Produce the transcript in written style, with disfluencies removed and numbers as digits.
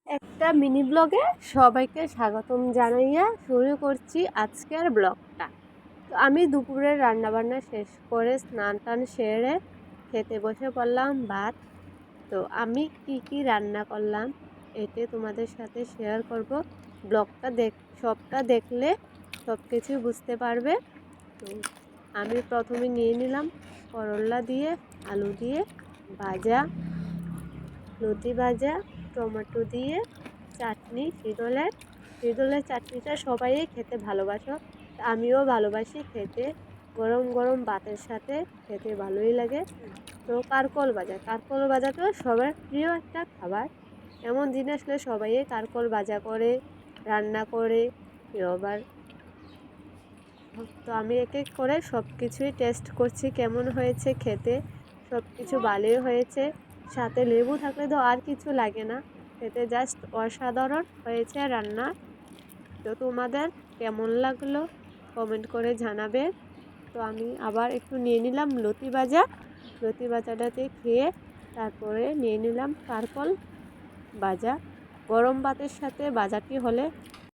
একটা মিনি ব্লগে সবাইকে স্বাগতম জানাইয়া শুরু করছি আজকের ব্লগটা। তো আমি দুপুরে রান্নাবান্না শেষ করে স্নান টান সেরে খেতে বসে পড়লাম ভাত। তো আমি কি রান্না করলাম এতে তোমাদের সাথে শেয়ার করব। ব্লগটা সবটা দেখলে সব কিছু বুঝতে পারবে। তো আমি প্রথমে নিয়ে নিলাম করলা দিয়ে আলু দিয়ে ভাজা, লতি ভাজা, টমেটো দিয়ে চাটনি। শীতলের চাটনিটা সবাই খেতে ভালোবাসো, আমিও ভালোবাসি খেতে। গরম গরম ভাতের সাথে খেতে ভালোই লাগে। তো কারকল ভাজা তো সবার প্রিয় একটা খাবার। এমন দিন আসলে সবাই কারকল ভাজা করে রান্না করে কেউ আবার। তো আমি এক এক করে সব কিছুই টেস্ট করছি কেমন হয়েছে খেতে। সব কিছু ভালোই হয়েছে, সাথে লেবু থাকলে তো আর কিছু লাগে না, খেতে জাস্ট অসাধারণ হয়েছে রান্না। তো তোমাদের কেমন লাগলো কমেন্ট করে জানাবে। তো আমি আবার একটু নিয়ে নিলাম লতি ভাজাটাতে খেয়ে তারপরে নিয়ে নিলাম কারকল ভাজা। গরম ভাতের সাথে ভাজাটি হলে